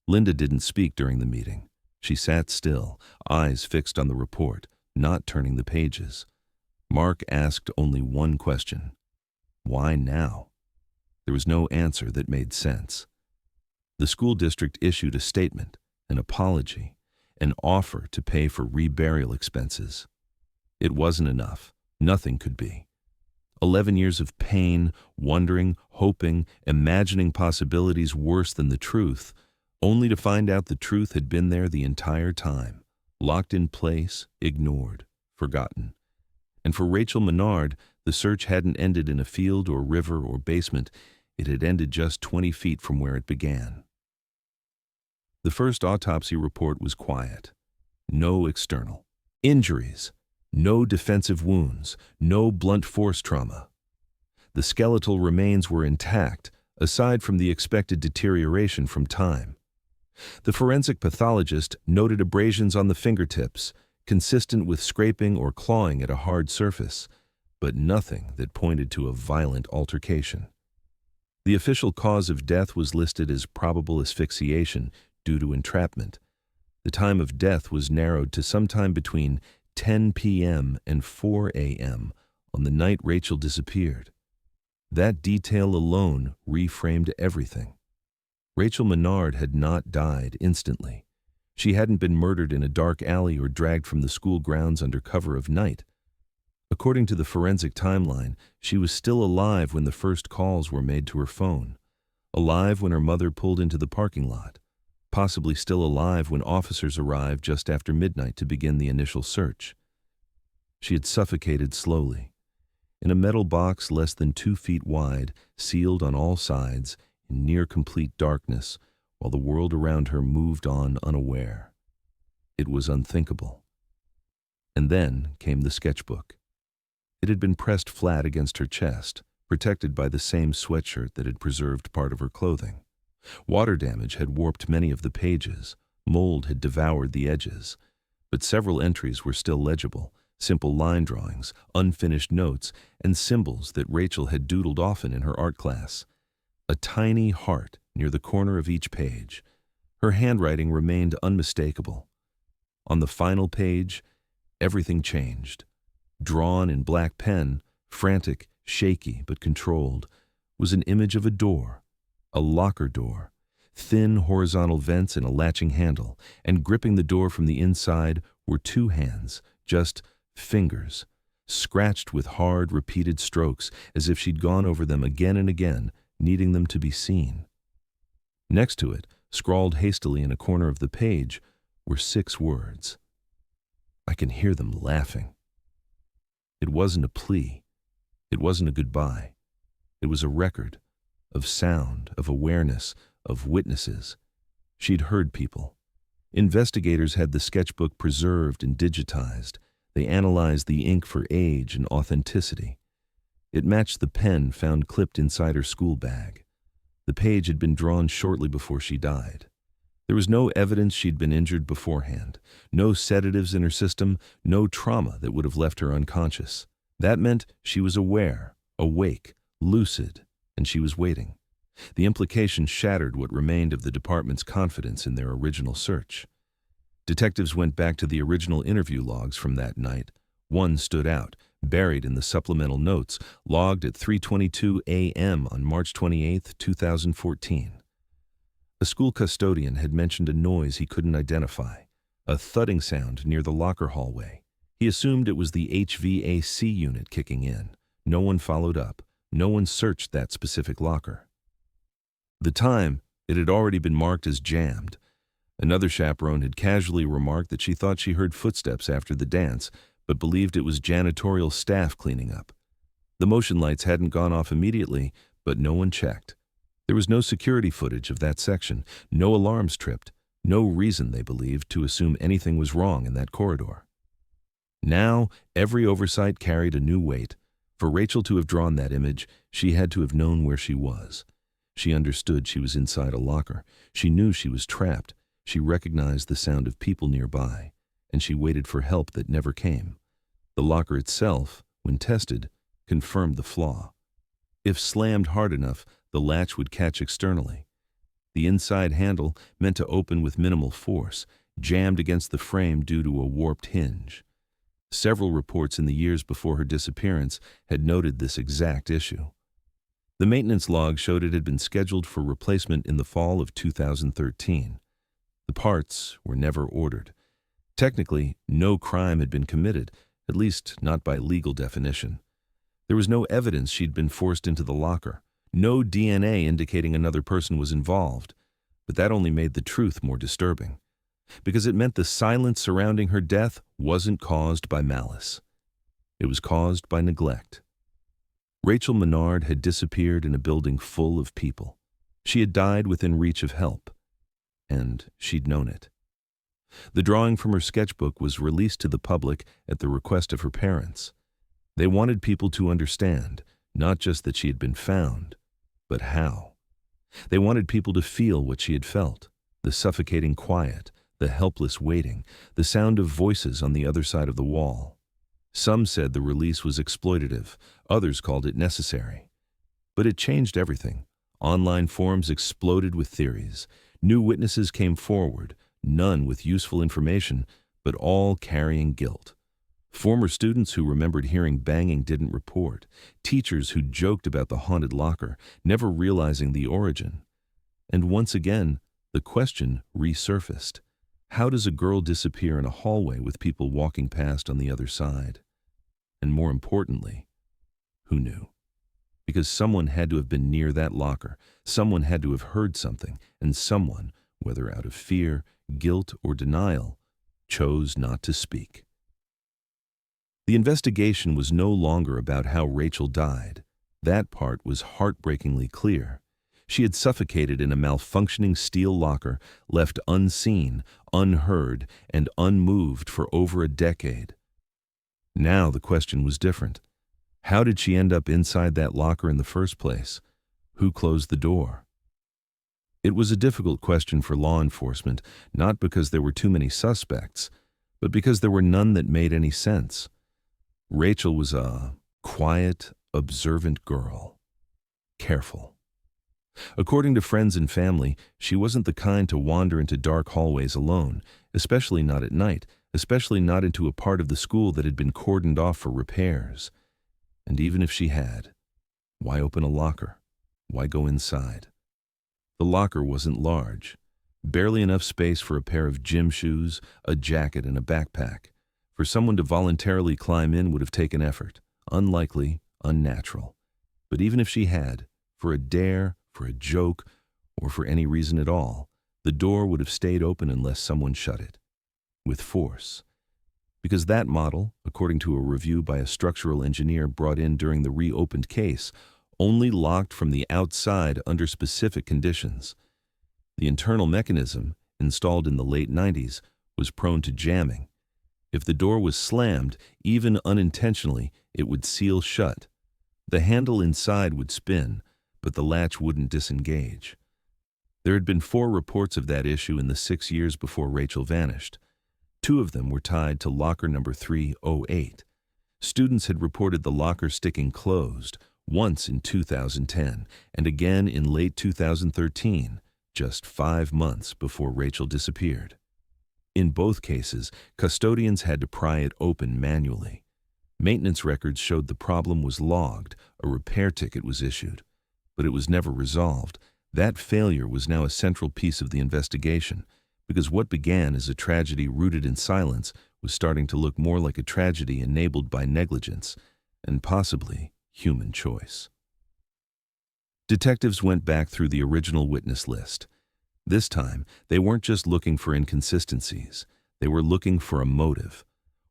Linda didn't speak during the meeting. She sat still, eyes fixed on the report, not turning the pages. Mark asked only one question. Why now? There was no answer that made sense. The school district issued a statement, an apology, an offer to pay for reburial expenses. It wasn't enough. Nothing could be. 11 years of pain, wondering, hoping, imagining possibilities worse than the truth, only to find out the truth had been there the entire time, locked in place, ignored, forgotten. And for Rachel Menard, the search hadn't ended in a field or river or basement. It had ended just 20 feet from where it began. The first autopsy report was quiet. No external injuries, no defensive wounds, no blunt force trauma. The skeletal remains were intact, aside from the expected deterioration from time. The forensic pathologist noted abrasions on the fingertips, consistent with scraping or clawing at a hard surface, but nothing that pointed to a violent altercation. The official cause of death was listed as probable asphyxiation due to entrapment. The time of death was narrowed to sometime between 10 p.m. and 4 a.m. on the night Rachel disappeared. That detail alone reframed everything. Rachel Menard had not died instantly. She hadn't been murdered in a dark alley or dragged from the school grounds under cover of night. According to the forensic timeline, she was still alive when the first calls were made to her phone, alive when her mother pulled into the parking lot, possibly still alive when officers arrived just after midnight to begin the initial search. She had suffocated slowly, in a metal box less than 2 feet wide, sealed on all sides, in near-complete darkness, while the world around her moved on unaware. It was unthinkable. And then came the sketchbook. It had been pressed flat against her chest, protected by the same sweatshirt that had preserved part of her clothing. Water damage had warped many of the pages, mold had devoured the edges, but several entries were still legible, simple line drawings, unfinished notes, and symbols that Rachel had doodled often in her art class. A tiny heart near the corner of each page. Her handwriting remained unmistakable. On the final page, everything changed. Drawn in black pen, frantic, shaky, but controlled, was an image of a door. A locker door, thin horizontal vents and a latching handle, and gripping the door from the inside were 2 hands, just fingers, scratched with hard, repeated strokes, as if she'd gone over them again and again, needing them to be seen. Next to it, scrawled hastily in a corner of the page, were 6 words. I can hear them laughing. It wasn't a plea. It wasn't a goodbye. It was a record. Of sound, of awareness, of witnesses. She'd heard people. Investigators had the sketchbook preserved and digitized. They analyzed the ink for age and authenticity. It matched the pen found clipped inside her school bag. The page had been drawn shortly before she died. There was no evidence she'd been injured beforehand, no sedatives in her system, no trauma that would have left her unconscious. That meant she was aware, awake, lucid, and she was waiting. The implication shattered what remained of the department's confidence in their original search. Detectives went back to the original interview logs from that night. One stood out, buried in the supplemental notes, logged at 3:22 a.m. on March 28, 2014. A school custodian had mentioned a noise he couldn't identify, a thudding sound near the locker hallway. He assumed it was the HVAC unit kicking in. No one followed up. No one searched that specific locker. The time, it had already been marked as jammed. Another chaperone had casually remarked that she thought she heard footsteps after the dance, but believed it was janitorial staff cleaning up. The motion lights hadn't gone off immediately, but no one checked. There was no security footage of that section, no alarms tripped, no reason, they believed, to assume anything was wrong in that corridor. Now, every oversight carried a new weight. For Rachel to have drawn that image, she had to have known where she was. She understood she was inside a locker. She knew she was trapped. She recognized the sound of people nearby, and she waited for help that never came. The locker itself, when tested, confirmed the flaw. If slammed hard enough, the latch would catch externally. The inside handle, meant to open with minimal force, jammed against the frame due to a warped hinge. Several reports in the years before her disappearance had noted this exact issue. The maintenance log showed it had been scheduled for replacement in the fall of 2013. The parts were never ordered. Technically, no crime had been committed, at least not by legal definition. There was no evidence she'd been forced into the locker, no DNA indicating another person was involved, but that only made the truth more disturbing. because it meant the silence surrounding her death wasn't caused by malice. It was caused by neglect. Rachel Menard had disappeared in a building full of people. She had died within reach of help, and she'd known it. The drawing from her sketchbook was released to the public at the request of her parents. They wanted people to understand, not just that she had been found, but how. They wanted people to feel what she had felt, the suffocating quiet, the helpless waiting, the sound of voices on the other side of the wall. Some said the release was exploitative, others called it necessary. But it changed everything. Online forums exploded with theories. New witnesses came forward, none with useful information, but all carrying guilt. Former students who remembered hearing banging didn't report. Teachers who joked about the haunted locker, never realizing the origin. And once again, the question resurfaced. How does a girl disappear in a hallway with people walking past on the other side? And more importantly, who knew? Because someone had to have been near that locker, someone had to have heard something, and someone, whether out of fear, guilt, or denial, chose not to speak. The investigation was no longer about how Rachel died. That part was heartbreakingly clear. She had suffocated in a malfunctioning steel locker, left unseen, unheard, and unmoved for over a decade. Now the question was different. How did she end up inside that locker in the first place? Who closed the door? It was a difficult question for law enforcement, not because there were too many suspects, but because there were none that made any sense. Rachel was a quiet, observant girl. Careful. According to friends and family, she wasn't the kind to wander into dark hallways alone, especially not at night, especially not into a part of the school that had been cordoned off for repairs. And even if she had, why open a locker? Why go inside? The locker wasn't large, barely enough space for a pair of gym shoes, a jacket, and a backpack. For someone to voluntarily climb in would have taken effort, unlikely, unnatural. But even if she had, for a dare, for a joke, or for any reason at all, the door would have stayed open unless someone shut it. With force. Because that model, according to a review by a structural engineer brought in during the reopened case, only locked from the outside under specific conditions. The internal mechanism, installed in the late 90s, was prone to jamming. If the door was slammed, even unintentionally, it would seal shut. The handle inside would spin, but the latch wouldn't disengage. There had been 4 reports of that issue in the 6 years before Rachel vanished. 2 of them were tied to locker number 308. Students had reported the locker sticking closed, once in 2010, and again in late 2013, just 5 months before Rachel disappeared. In both cases, custodians had to pry it open manually. Maintenance records showed the problem was logged, a repair ticket was issued. But it was never resolved. That failure was now a central piece of the investigation, because what began as a tragedy rooted in silence was starting to look more like a tragedy enabled by negligence, and possibly human choice. Detectives went back through the original witness list. This time, they weren't just looking for inconsistencies. They were looking for a motive.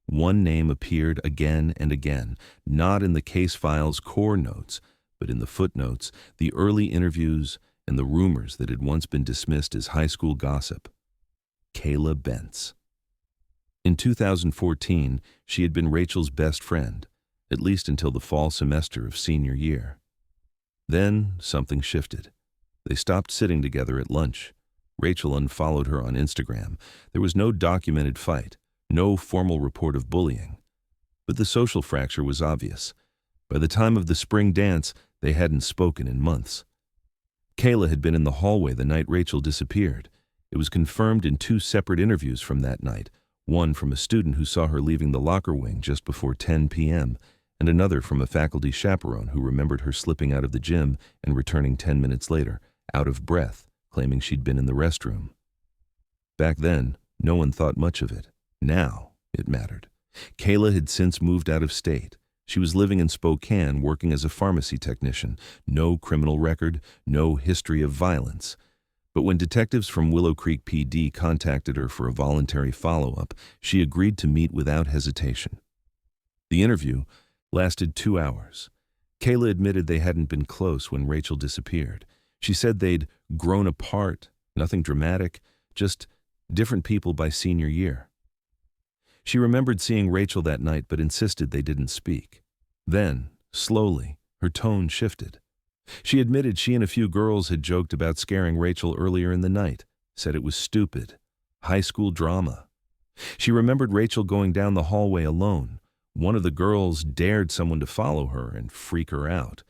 One name appeared again and again, not in the case file's core notes, but in the footnotes, the early interviews, and the rumors that had once been dismissed as high school gossip. Kayla Bentz. In 2014, she had been Rachel's best friend, at least until the fall semester of senior year. Then something shifted. They stopped sitting together at lunch. Rachel unfollowed her on Instagram. There was no documented fight, no formal report of bullying. But the social fracture was obvious. By the time of the spring dance, they hadn't spoken in months. Kayla had been in the hallway the night Rachel disappeared. It was confirmed in 2 separate interviews from that night, one from a student who saw her leaving the locker wing just before 10 p.m., and another from a faculty chaperone who remembered her slipping out of the gym and returning 10 minutes later, out of breath, claiming she'd been in the restroom. Back then, no one thought much of it. Now, it mattered. Kayla had since moved out of state. She was living in Spokane working as a pharmacy technician. No criminal record, no history of violence. But when detectives from Willow Creek PD contacted her for a voluntary follow-up, she agreed to meet without hesitation. The interview lasted 2 hours. Kayla admitted they hadn't been close when Rachel disappeared. She said they'd grown apart, nothing dramatic, just different people by senior year. She remembered seeing Rachel that night but insisted they didn't speak. Then, slowly, her tone shifted. She admitted she and a few girls had joked about scaring Rachel earlier in the night, said it was stupid, high school drama. She remembered Rachel going down the hallway alone. One of the girls dared someone to follow her and freak her out.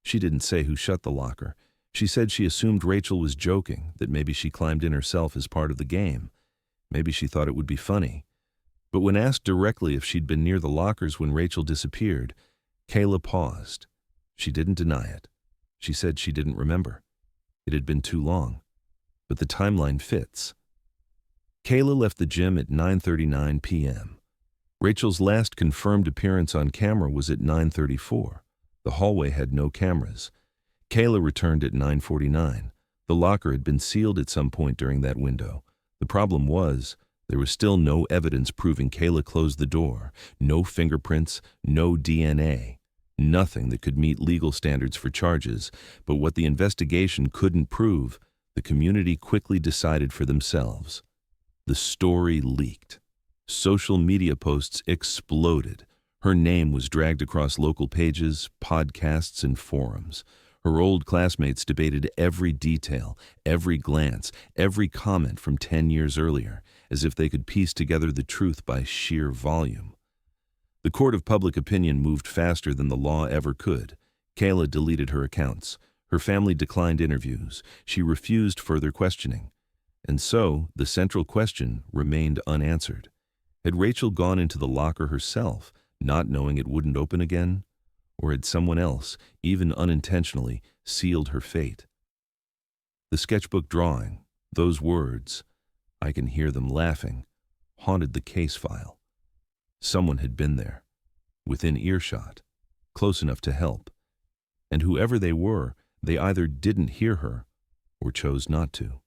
She didn't say who shut the locker. She said she assumed Rachel was joking, that maybe she climbed in herself as part of the game. Maybe she thought it would be funny. But when asked directly if she'd been near the lockers when Rachel disappeared, Kayla paused. She didn't deny it. She said she didn't remember. It had been too long. But the timeline fits. Kayla left the gym at 9:39 p.m. Rachel's last confirmed appearance on camera was at 9:34. The hallway had no cameras. Kayla returned at 9:49. The locker had been sealed at some point during that window. The problem was, there was still no evidence proving Kayla closed the door. No fingerprints, no DNA. Nothing that could meet legal standards for charges. But what the investigation couldn't prove, the community quickly decided for themselves. The story leaked. Social media posts exploded. Her name was dragged across local pages, podcasts, and forums. Her old classmates debated every detail, every glance, every comment from 10 years earlier, as if they could piece together the truth by sheer volume. The court of public opinion moved faster than the law ever could. Kayla deleted her accounts. Her family declined interviews. She refused further questioning. And so, the central question remained unanswered. Had Rachel gone into the locker herself, not knowing it wouldn't open again? Or had someone else, even unintentionally, sealed her fate? The sketchbook drawing, those words, I can hear them laughing, haunted the case file. Someone had been there, within earshot, close enough to help. And whoever they were, they either didn't hear her or chose not to.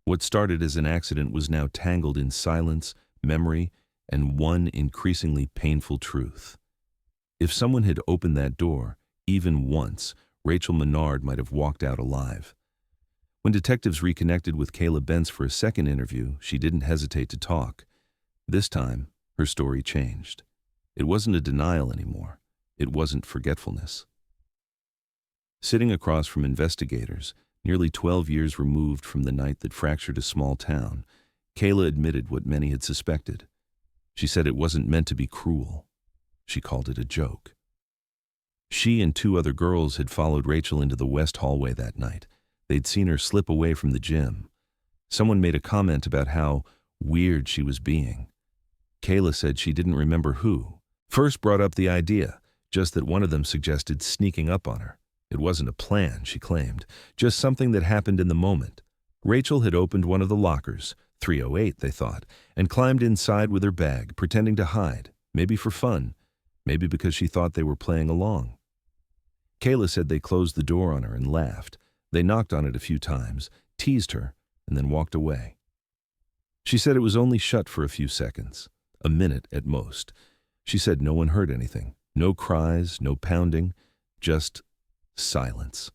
What started as an accident was now tangled in silence, memory, and one increasingly painful truth. If someone had opened that door, even once, Rachel Menard might have walked out alive. When detectives reconnected with Kayla Bentz for a second interview, she didn't hesitate to talk. This time, her story changed. It wasn't a denial anymore. It wasn't forgetfulness. Sitting across from investigators, nearly 12 years removed from the night that fractured a small town, Kayla admitted what many had suspected. She said it wasn't meant to be cruel. She called it a joke. She and 2 other girls had followed Rachel into the west hallway that night. They'd seen her slip away from the gym. Someone made a comment about how weird she was being. Kayla said she didn't remember who. First brought up the idea, just that one of them suggested sneaking up on her. It wasn't a plan, she claimed, just something that happened in the moment. Rachel had opened one of the lockers, 308, they thought, and climbed inside with her bag, pretending to hide, maybe for fun, maybe because she thought they were playing along. Kayla said they closed the door on her and laughed. They knocked on it a few times, teased her, and then walked away. She said it was only shut for a few seconds, a minute at most. She said no one heard anything, no cries, no pounding, just silence.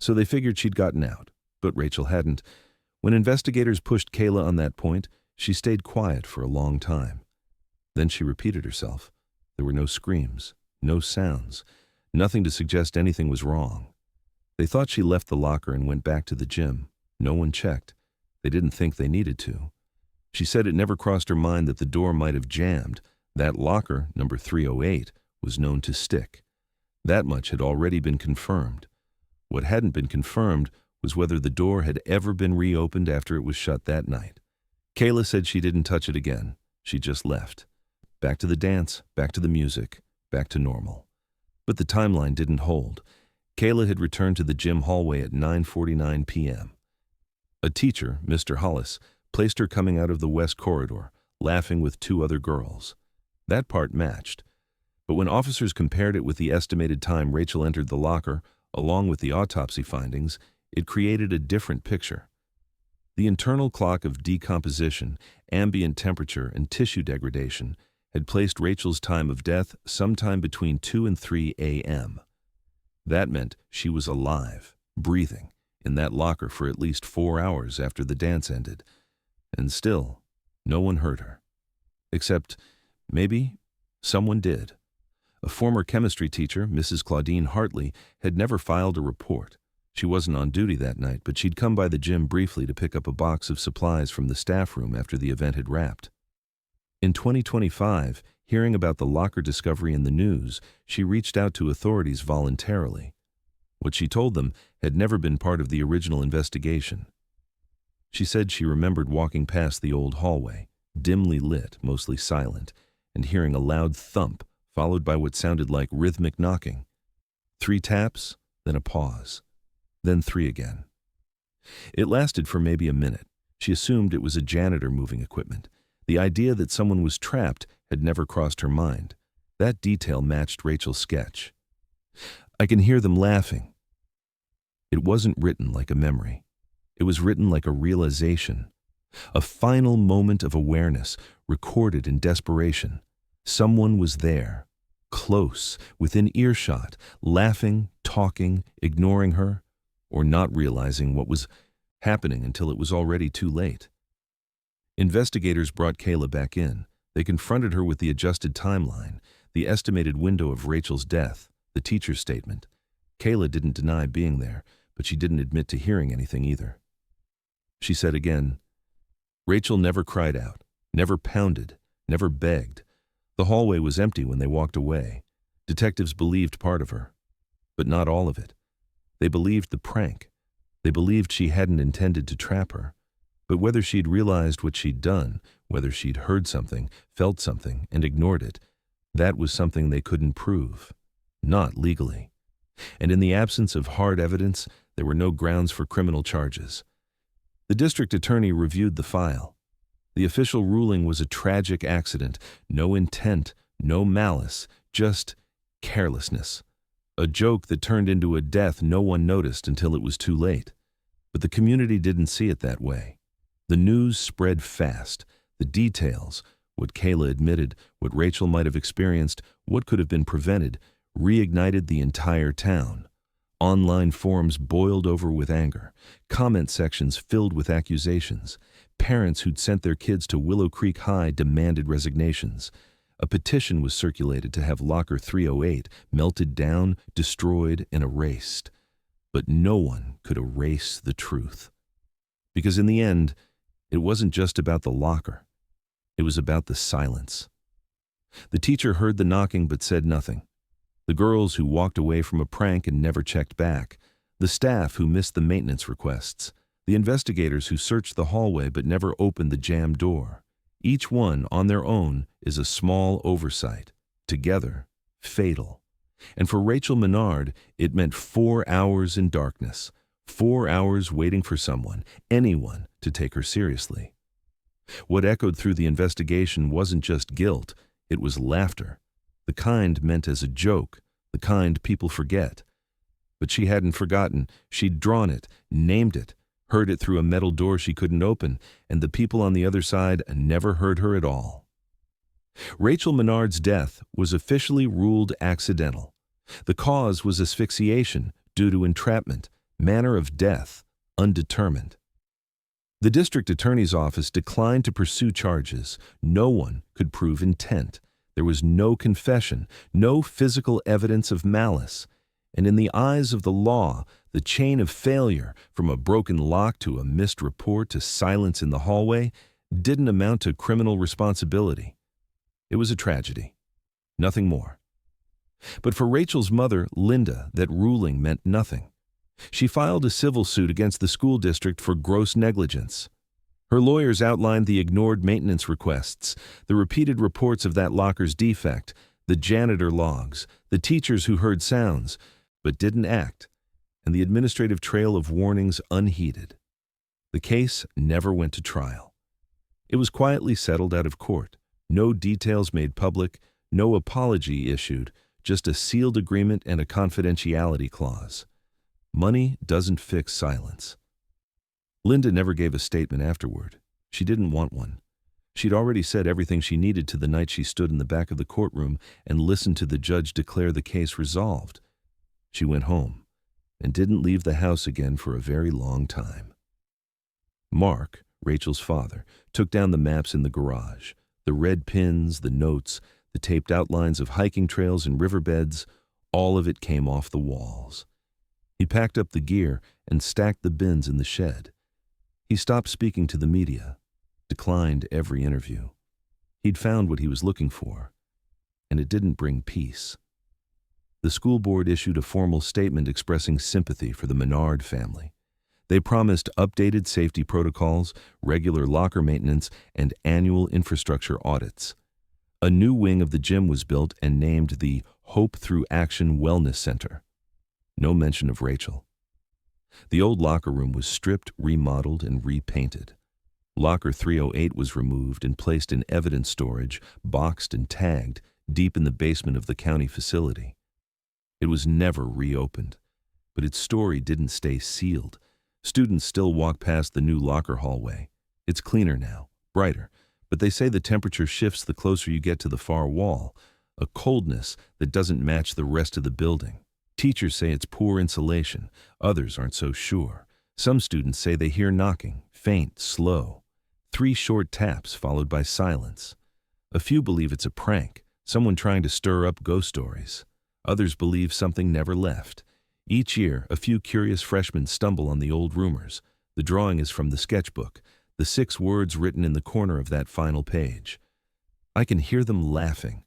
So they figured she'd gotten out, but Rachel hadn't. When investigators pushed Kayla on that point, she stayed quiet for a long time. Then she repeated herself. There were no screams, no sounds, nothing to suggest anything was wrong. They thought she left the locker and went back to the gym. No one checked. They didn't think they needed to. She said it never crossed her mind that the door might have jammed. That locker, number 308, was known to stick. That much had already been confirmed. What hadn't been confirmed was whether the door had ever been reopened after it was shut that night. Kayla said she didn't touch it again. She just left. Back to the dance, back to the music, back to normal. But the timeline didn't hold. Kayla had returned to the gym hallway at 9:49 p.m. A teacher, Mr. Hollis, placed her coming out of the west corridor, laughing with 2 other girls. That part matched. But when officers compared it with the estimated time Rachel entered the locker, along with the autopsy findings, it created a different picture. The internal clock of decomposition, ambient temperature, and tissue degradation had placed Rachel's time of death sometime between 2 and 3 a.m. That meant she was alive, breathing, in that locker for at least 4 hours after the dance ended, and still, no one heard her. Except, maybe, someone did. A former chemistry teacher, Mrs. Claudine Hartley, had never filed a report. She wasn't on duty that night, but she'd come by the gym briefly to pick up a box of supplies from the staff room after the event had wrapped. In 2025, hearing about the locker discovery in the news, she reached out to authorities voluntarily. What she told them had never been part of the original investigation. She said she remembered walking past the old hallway, dimly lit, mostly silent, and hearing a loud thump followed by what sounded like rhythmic knocking. 3 taps, then a pause, then 3 again. It lasted for maybe a minute. She assumed it was a janitor moving equipment. The idea that someone was trapped had never crossed her mind. That detail matched Rachel's sketch. I can hear them laughing. It wasn't written like a memory. It was written like a realization. A final moment of awareness, recorded in desperation. Someone was there, close, within earshot, laughing, talking, ignoring her, or not realizing what was happening until it was already too late. Investigators brought Kayla back in. They confronted her with the adjusted timeline, the estimated window of Rachel's death, the teacher's statement. Kayla didn't deny being there, but she didn't admit to hearing anything either. She said again, Rachel never cried out, never pounded, never begged. The hallway was empty when they walked away. Detectives believed part of her, but not all of it. They believed the prank. They believed she hadn't intended to trap her. But whether she'd realized what she'd done, whether she'd heard something, felt something, and ignored it, that was something they couldn't prove. Not legally. And in the absence of hard evidence, there were no grounds for criminal charges. The district attorney reviewed the file. The official ruling was a tragic accident, no intent, no malice, just carelessness. A joke that turned into a death no one noticed until it was too late. But the community didn't see it that way. The news spread fast. The details, what Kayla admitted, what Rachel might have experienced, what could have been prevented, reignited the entire town. Online forums boiled over with anger, comment sections filled with accusations. Parents who'd sent their kids to Willow Creek High demanded resignations. A petition was circulated to have Locker 308 melted down, destroyed, and erased. But no one could erase the truth. Because in the end, it wasn't just about the locker. It was about the silence. The teacher heard the knocking but said nothing. The girls who walked away from a prank and never checked back. The staff who missed the maintenance requests. The investigators who searched the hallway but never opened the jammed door. Each one, on their own, is a small oversight. Together, fatal. And for Rachel Menard, it meant 4 hours in darkness. 4 hours waiting for someone, anyone, to take her seriously. What echoed through the investigation wasn't just guilt, it was laughter. The kind meant as a joke, the kind people forget. But she hadn't forgotten. She'd drawn it, named it, heard it through a metal door she couldn't open, and the people on the other side never heard her at all. Rachel Menard's death was officially ruled accidental. The cause was asphyxiation due to entrapment, manner of death, undetermined. The district attorney's office declined to pursue charges. No one could prove intent. There was no confession, no physical evidence of malice. And in the eyes of the law, the chain of failure, from a broken lock to a missed report to silence in the hallway, didn't amount to criminal responsibility. It was a tragedy. Nothing more. But for Rachel's mother, Linda, that ruling meant nothing. She filed a civil suit against the school district for gross negligence. Her lawyers outlined the ignored maintenance requests, the repeated reports of that locker's defect, the janitor logs, the teachers who heard sounds, but didn't act, and the administrative trail of warnings unheeded. The case never went to trial. It was quietly settled out of court, no details made public, no apology issued, just a sealed agreement and a confidentiality clause. Money doesn't fix silence. Linda never gave a statement afterward. She didn't want one. She'd already said everything she needed to the night she stood in the back of the courtroom and listened to the judge declare the case resolved. She went home and didn't leave the house again for a very long time. Mark, Rachel's father, took down the maps in the garage. The red pins, the notes, the taped outlines of hiking trails and riverbeds, all of it came off the walls. He packed up the gear and stacked the bins in the shed. He stopped speaking to the media, declined every interview. He'd found what he was looking for, and it didn't bring peace. The school board issued a formal statement expressing sympathy for the Menard family. They promised updated safety protocols, regular locker maintenance, and annual infrastructure audits. A new wing of the gym was built and named the Hope Through Action Wellness Center. No mention of Rachel. The old locker room was stripped, remodeled, and repainted. Locker 308 was removed and placed in evidence storage, boxed and tagged, deep in the basement of the county facility. It was never reopened, but its story didn't stay sealed. Students still walk past the new locker hallway. It's cleaner now, brighter, but they say the temperature shifts the closer you get to the far wall, a coldness that doesn't match the rest of the building. Teachers say it's poor insulation. Others aren't so sure. Some students say they hear knocking, faint, slow. 3 short taps followed by silence. A few believe it's a prank, someone trying to stir up ghost stories. Others believe something never left. Each year, a few curious freshmen stumble on the old rumors. The drawing is from the sketchbook, the 6 words written in the corner of that final page. I can hear them laughing.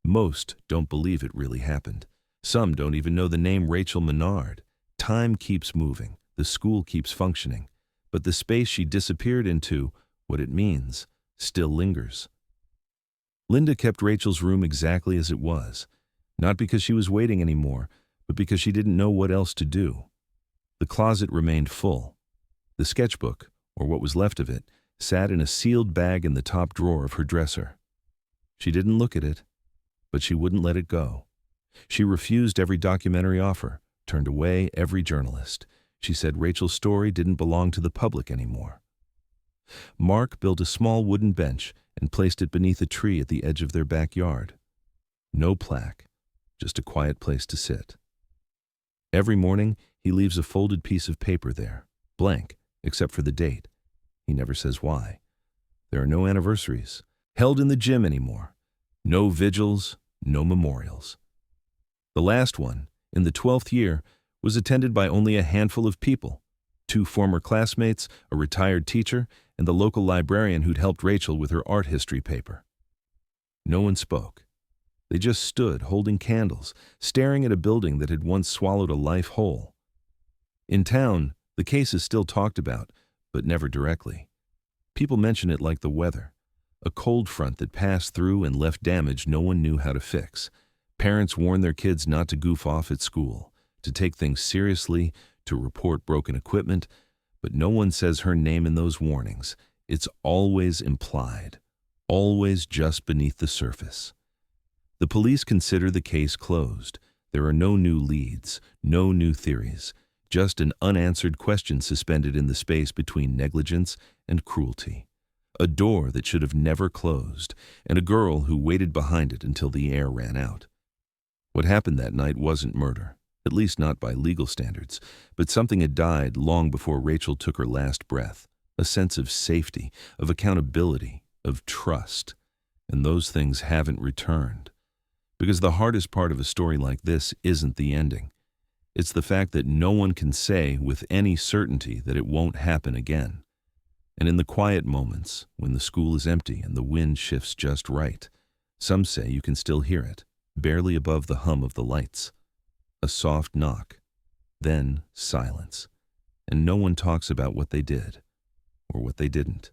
Most don't believe it really happened. Some don't even know the name Rachel Menard. Time keeps moving, the school keeps functioning, but the space she disappeared into, what it means, still lingers. Linda kept Rachel's room exactly as it was, not because she was waiting anymore, but because she didn't know what else to do. The closet remained full. The sketchbook, or what was left of it, sat in a sealed bag in the top drawer of her dresser. She didn't look at it, but she wouldn't let it go. She refused every documentary offer, turned away every journalist. She said Rachel's story didn't belong to the public anymore. Mark built a small wooden bench and placed it beneath a tree at the edge of their backyard. No plaque, just a quiet place to sit. Every morning, he leaves a folded piece of paper there, blank, except for the date. He never says why. There are no anniversaries held in the gym anymore. No vigils, no memorials. The last one, in the 12th year, was attended by only a handful of people, 2 former classmates, a retired teacher, and the local librarian who'd helped Rachel with her art history paper. No one spoke. They just stood, holding candles, staring at a building that had once swallowed a life whole. In town, the case is still talked about, but never directly. People mention it like the weather, a cold front that passed through and left damage no one knew how to fix. Parents warn their kids not to goof off at school, to take things seriously, to report broken equipment, but no one says her name in those warnings. It's always implied, always just beneath the surface. The police consider the case closed. There are no new leads, no new theories, just an unanswered question suspended in the space between negligence and cruelty. A door that should have never closed, and a girl who waited behind it until the air ran out. What happened that night wasn't murder, at least not by legal standards, but something had died long before Rachel took her last breath, a sense of safety, of accountability, of trust, and those things haven't returned. Because the hardest part of a story like this isn't the ending. It's the fact that no one can say with any certainty that it won't happen again. And in the quiet moments, when the school is empty and the wind shifts just right, some say you can still hear it, barely above the hum of the lights. A soft knock, then silence, and no one talks about what they did or what they didn't.